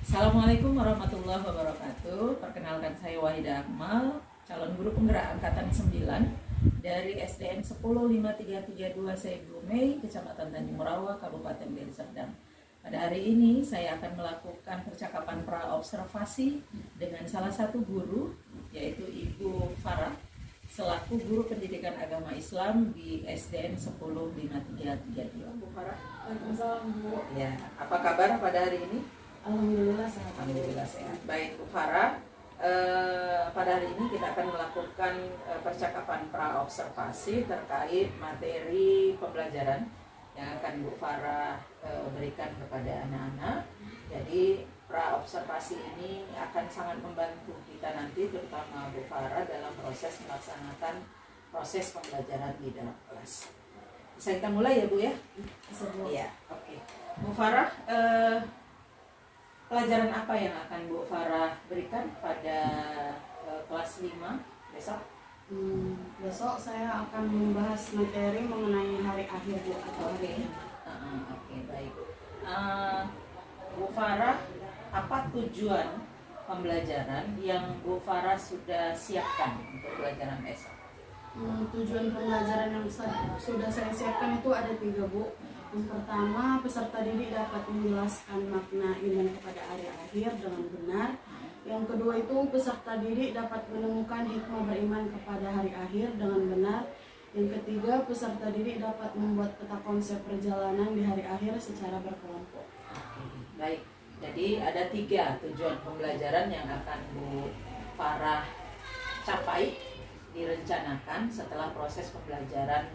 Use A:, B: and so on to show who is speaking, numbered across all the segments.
A: Assalamualaikum warahmatullahi wabarakatuh. Perkenalkan saya Wahida Akmal, calon guru penggerak angkatan 9 dari SDN 105332 Seibu Mei, Kecamatan Tanjung Rawa, Kabupaten Deli Serdang. Pada hari ini saya akan melakukan percakapan pra-observasi dengan salah satu guru, yaitu Ibu Farah, selaku guru pendidikan agama Islam di SDN 105332. Bu Farah.
B: Waalaikumsalam, Bu.
A: Ya, apa kabar pada hari ini?
B: Alhamdulillah sehat.
A: Alhamdulillah sehat. Baik, Bu Farah, pada hari ini kita akan melakukan percakapan pra-observasi terkait materi pembelajaran yang akan Bu Farah berikan kepada anak-anak. Jadi pra-observasi ini akan sangat membantu kita nanti, terutama Bu Farah, dalam proses melaksanakan proses pembelajaran di dalam kelas. Bisa kita mulai ya, Bu ya?
B: Bisa, Bu.
A: Iya, oke. Bu Farah, pelajaran apa yang akan Bu Farah berikan pada kelas 5 besok?
B: Besok saya akan membahas materi mengenai hari akhir, Bu, atau hari ini.
A: Oke, baik. Bu Farah, apa tujuan pembelajaran yang Bu Farah sudah siapkan untuk pelajaran esok?
B: Tujuan pembelajaran yang sudah saya siapkan itu ada 3, Bu. Yang pertama, peserta didik dapat menjelaskan makna iman kepada hari akhir dengan benar. Yang kedua itu, peserta didik dapat menemukan hikmah beriman kepada hari akhir dengan benar. Yang ketiga, peserta didik dapat membuat peta konsep perjalanan di hari akhir secara berkelompok.
A: Baik, jadi ada 3 tujuan pembelajaran yang akan Bu Farah capai, direncanakan setelah proses pembelajaran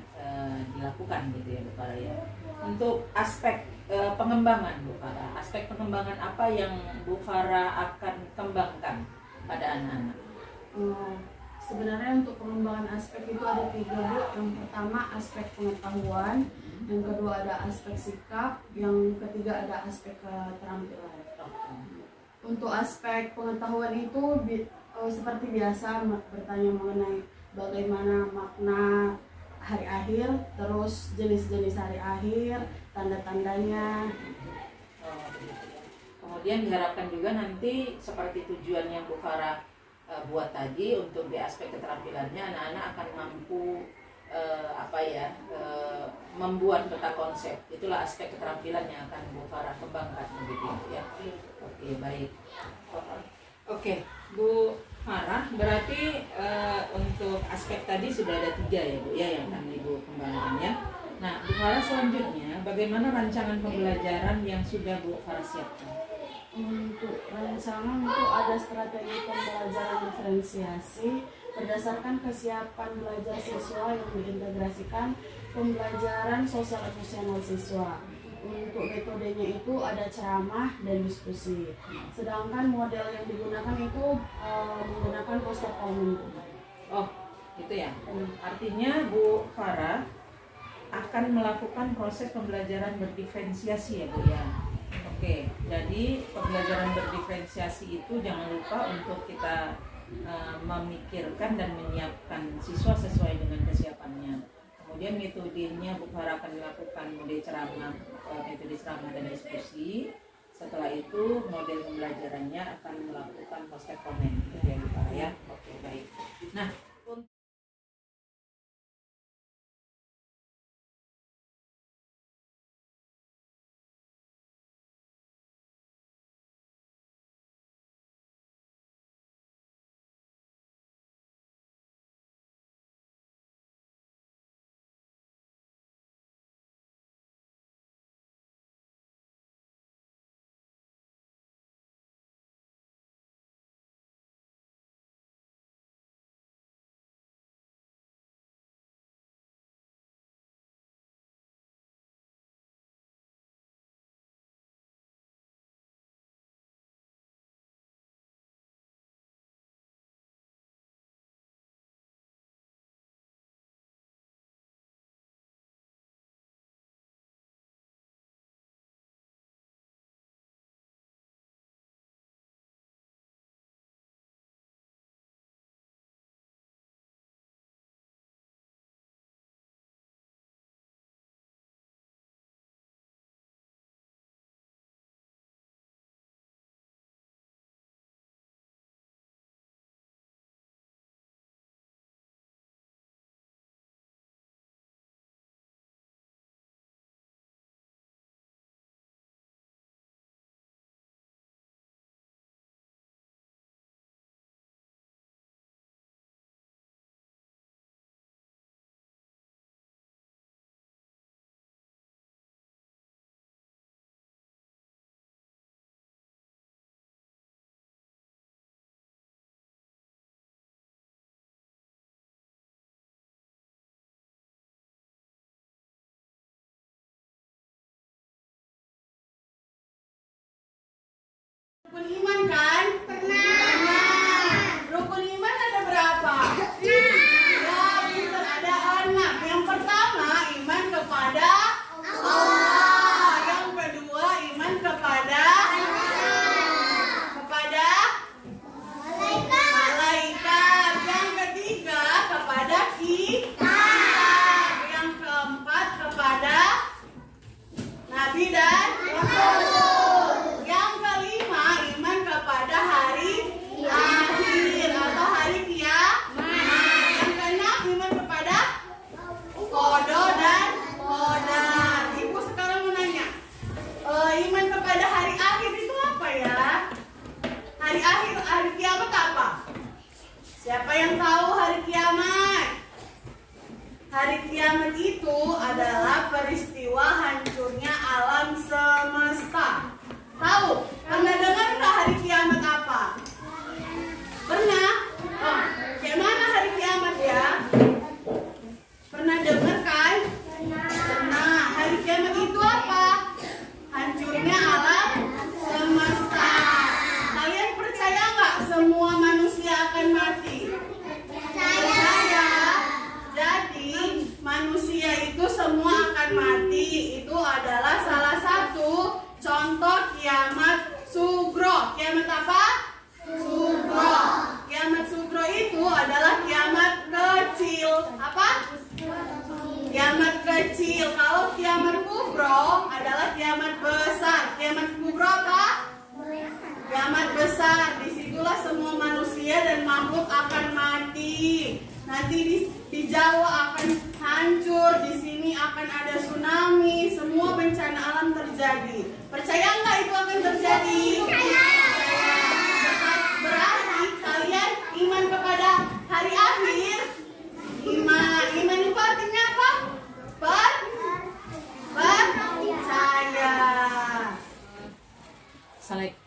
A: dilakukan gitu ya Bu Farah ya. Untuk aspek pengembangan Bu Farah, aspek pengembangan apa yang Bu Farah akan kembangkan pada anak-anak?
B: Sebenarnya untuk pengembangan aspek itu ada 3, Bu. Yang pertama aspek pengetahuan, yang kedua ada aspek sikap, yang ketiga ada aspek keterampilan. Untuk aspek pengetahuan itu seperti biasa bertanya mengenai bagaimana makna hari akhir, terus jenis-jenis hari akhir, tanda-tandanya.
A: Kemudian diharapkan juga nanti seperti tujuan yang Bu Farah buat tadi, untuk di aspek keterampilannya anak-anak akan mampu membuat peta konsep. Itulah aspek keterampilan yang akan Bu Farah kembangkan begitu ya. Oke, baik. Oke, Bu Farah, berarti untuk aspek tadi sudah ada 3 ya Bu ya yang akan Ibu kembangkan ya. Nah, Bu Farah, selanjutnya bagaimana rancangan pembelajaran yang sudah Bu Farah siapkan?
B: Untuk rancangan itu ada strategi pembelajaran diferensiasi berdasarkan kesiapan belajar siswa yang diintegrasikan pembelajaran sosial emosional siswa. Untuk metodenya itu ada ceramah dan diskusi. Sedangkan model yang digunakan itu menggunakan poster komen.
A: Oh, gitu ya. Artinya Bu Farah akan melakukan proses pembelajaran berdiferensiasi ya Bu ya. Oke, jadi pembelajaran berdiferensiasi itu jangan lupa untuk kita memikirkan dan menyiapkan siswa sesuai dengan kesiapannya. Kemudian metodenya Bu Farah akan dilakukan metode ceramah dan diskusi. Setelah itu model pembelajarannya akan melakukan poster komen gitu ya Bu Farah ya. Oke, baik. Nah,
B: kiamat itu adalah peristiwa hancurnya alam semesta. Tahu? Pernah dengar nggak hari kiamat apa? Pernah? Oh, kayak mana hari kiamat ya? Pernah dengar kan? Pernah. Hari kiamat itu apa? Hancurnya alam semesta. Kalian percaya nggak semua manusia akan mati? Percaya. Jadi manusia itu semua akan mati. Itu adalah salah satu contoh kiamat sugro. Kiamat apa? Sugro. Kiamat sugro itu adalah kiamat kecil. Apa? Kiamat kecil. Kalau kiamat kubro adalah kiamat besar. Kiamat kubro apa? Kiamat besar. Disitulah semua manusia dan makhluk akan mati. Nanti di Jawa akan hancur. Di sini akan ada tsunami. Semua bencana alam terjadi. Percaya nggak itu akan terjadi? Percaya. Berarti kalian iman kepada hari akhir. Iman itu artinya apa? Percaya.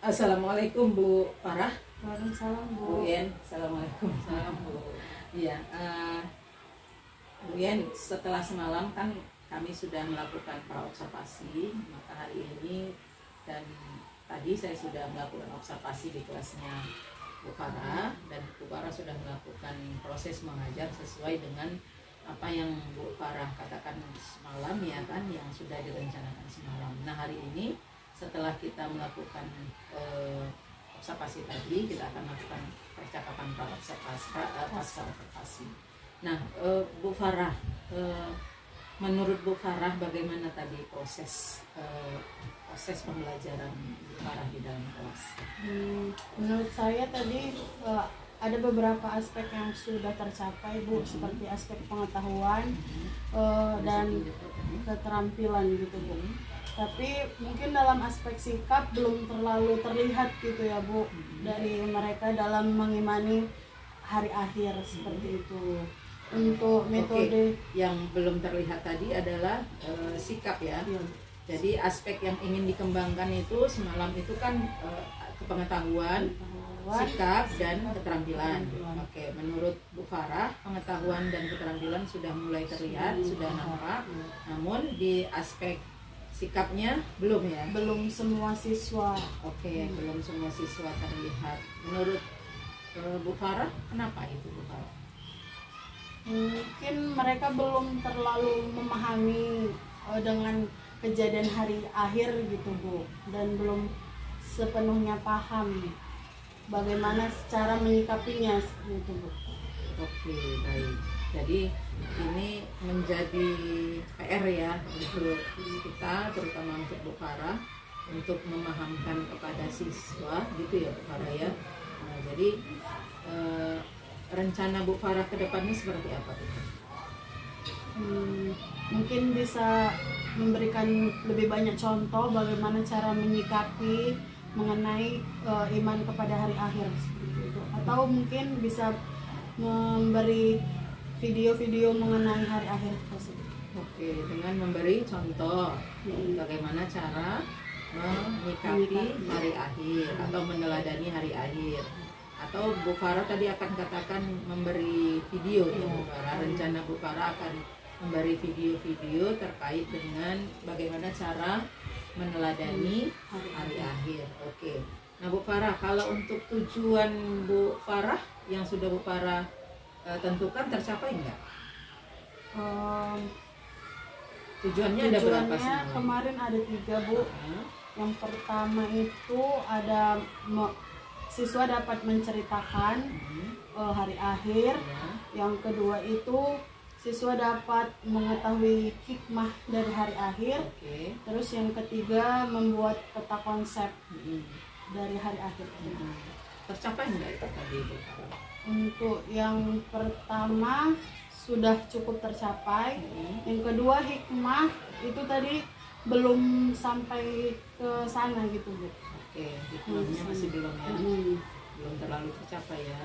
A: Assalamualaikum Bu Farah.
B: Waalaikumsalam
A: Bu Yen. Assalamualaikum. Salam Bu. Iya, Bu Yen, setelah semalam kan kami sudah melakukan praobservasi, maka hari ini dan tadi saya sudah melakukan observasi di kelasnya Bu Farah, dan Bu Farah sudah melakukan proses mengajar sesuai dengan apa yang Bu Farah katakan semalam ya kan, yang sudah direncanakan semalam. Nah hari ini setelah kita melakukan observasi tadi, kita akan melakukan percakapan praobservasi. Nah Bu Farah, menurut Bu Farah bagaimana tadi proses pembelajaran Bu Farah di dalam kelas?
B: Menurut saya tadi ada beberapa aspek yang sudah tercapai Bu, seperti aspek pengetahuan dan keterampilan gitu Bu. Tapi mungkin dalam aspek sikap belum terlalu terlihat gitu ya Bu, dari mereka dalam mengimani hari akhir seperti itu. Untuk metode
A: yang belum terlihat tadi adalah sikap ya. Jadi aspek yang ingin dikembangkan itu semalam itu kan kepengetahuan, sikap dan keterampilan. Oke, menurut Bu Farah pengetahuan dan keterampilan sudah mulai terlihat, sudah nampak. Namun di aspek sikapnya belum ya?
B: Belum semua siswa.
A: Oke, belum semua siswa terlihat. Menurut Bu Farah kenapa itu Bu Farah?
B: Mungkin mereka belum terlalu memahami dengan kejadian hari akhir gitu Bu, dan belum sepenuhnya paham bagaimana cara menyikapinya gitu Bu.
A: Oke, baik. Jadi ini menjadi PR ya untuk kita, terutama untuk Bu Farah, untuk memahamkan kepada siswa gitu ya Bu Farah ya. Nah, jadi rencana Bu Farah ke depannya seperti apa tuh?
B: Mungkin bisa memberikan lebih banyak contoh bagaimana cara menyikapi mengenai iman kepada hari akhir seperti itu. Atau mungkin bisa memberi video-video mengenai hari akhir tersebut.
A: Oke, dengan memberi contoh bagaimana cara menyikapi hari akhir atau meneladani hari akhir. Atau Bu Farah tadi akan katakan memberi video ya Bu Farah. Rencana Bu Farah akan memberi video-video terkait dengan bagaimana cara meneladani hari akhir. Oke. Nah Bu Farah, kalau untuk tujuan Bu Farah yang sudah Bu Farah tentukan tercapai enggak? Tujuannya ada berapa sih?
B: Kemarin ada 3 Bu. Yang pertama itu ada siswa dapat menceritakan hari akhir. Yang kedua itu siswa dapat mengetahui hikmah dari hari akhir. Terus yang ketiga membuat peta konsep dari hari akhir.
A: Tercapai enggak itu tadi Bu?
B: Untuk yang pertama sudah cukup tercapai. Yang kedua hikmah itu tadi belum sampai ke sana gitu Bu.
A: Oke, hikmahnya masih belum ya. Belum terlalu tercapai ya.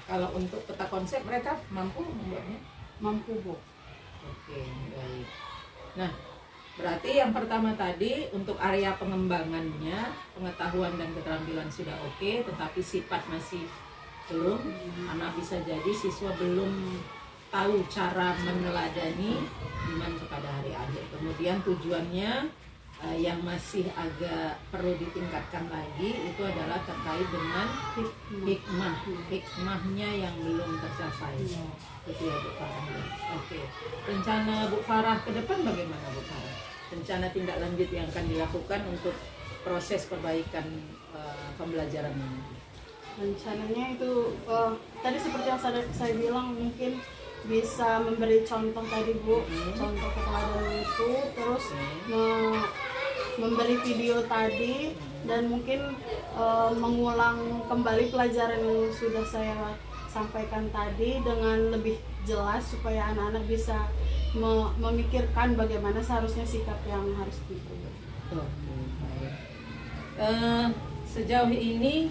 A: Kalau untuk peta konsep mereka mampu membuatnya?
B: Mampu Bu.
A: Oke, baik. Nah, berarti yang pertama tadi untuk area pengembangannya, pengetahuan dan keterampilan sudah oke, tetapi sifat masih belum, karena bisa jadi siswa belum tahu cara meneladani iman kepada hari akhir. Kemudian tujuannya yang masih agak perlu ditingkatkan lagi itu adalah terkait dengan hikmahnya yang belum tercapai. Itu ya Bu Farah. Oke. Rencana Bu Farah ke depan bagaimana Bu Farah? Rencana tindak lanjut yang akan dilakukan untuk proses perbaikan pembelajaran ini?
B: Rencananya itu tadi seperti yang saya bilang, mungkin bisa memberi contoh tadi Bu, contoh keteladanan itu, terus memberi video tadi, dan mungkin mengulang kembali pelajaran yang sudah saya sampaikan tadi dengan lebih jelas supaya anak-anak bisa memikirkan bagaimana seharusnya sikap yang harus diperlukan.
A: Sejauh ini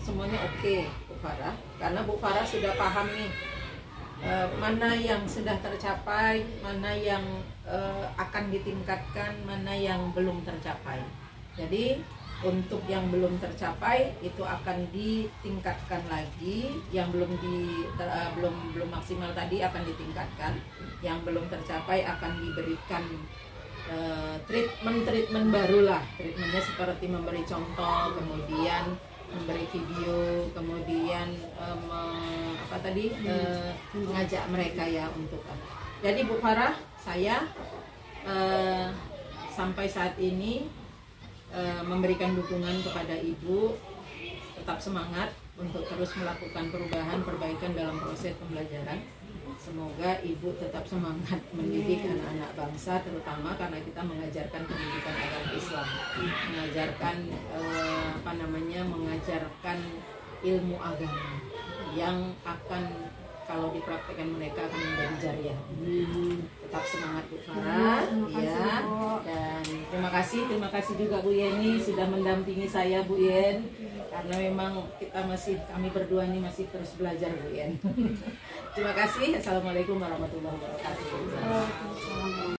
A: semuanya oke Bu Farah, karena Bu Farah sudah paham nih mana yang sudah tercapai, mana yang akan ditingkatkan, mana yang belum tercapai. Jadi untuk yang belum tercapai itu akan ditingkatkan lagi, yang belum maksimal tadi akan ditingkatkan, yang belum tercapai akan diberikan treatment baru lah. Treatmentnya seperti memberi contoh, kemudian memberi video, kemudian mengajak mereka ya untuk. Jadi Bu Farah, saya sampai saat ini memberikan dukungan kepada Ibu, tetap semangat untuk terus melakukan perubahan, perbaikan dalam proses pembelajaran. Semoga Ibu tetap semangat mendidik anak-anak bangsa, terutama karena kita mengajarkan pendidikan agama Islam, mengajarkan mengajarkan ilmu agama yang akan kalau dipraktekkan mereka akan menjadi jariah. Tetap semangat Bu Farah, ya. Dan terima kasih juga Bu Yeni sudah mendampingi saya Bu Yen, karena memang kami berdua ini masih terus belajar Bu Yen. Terima kasih. Assalamualaikum warahmatullahi wabarakatuh.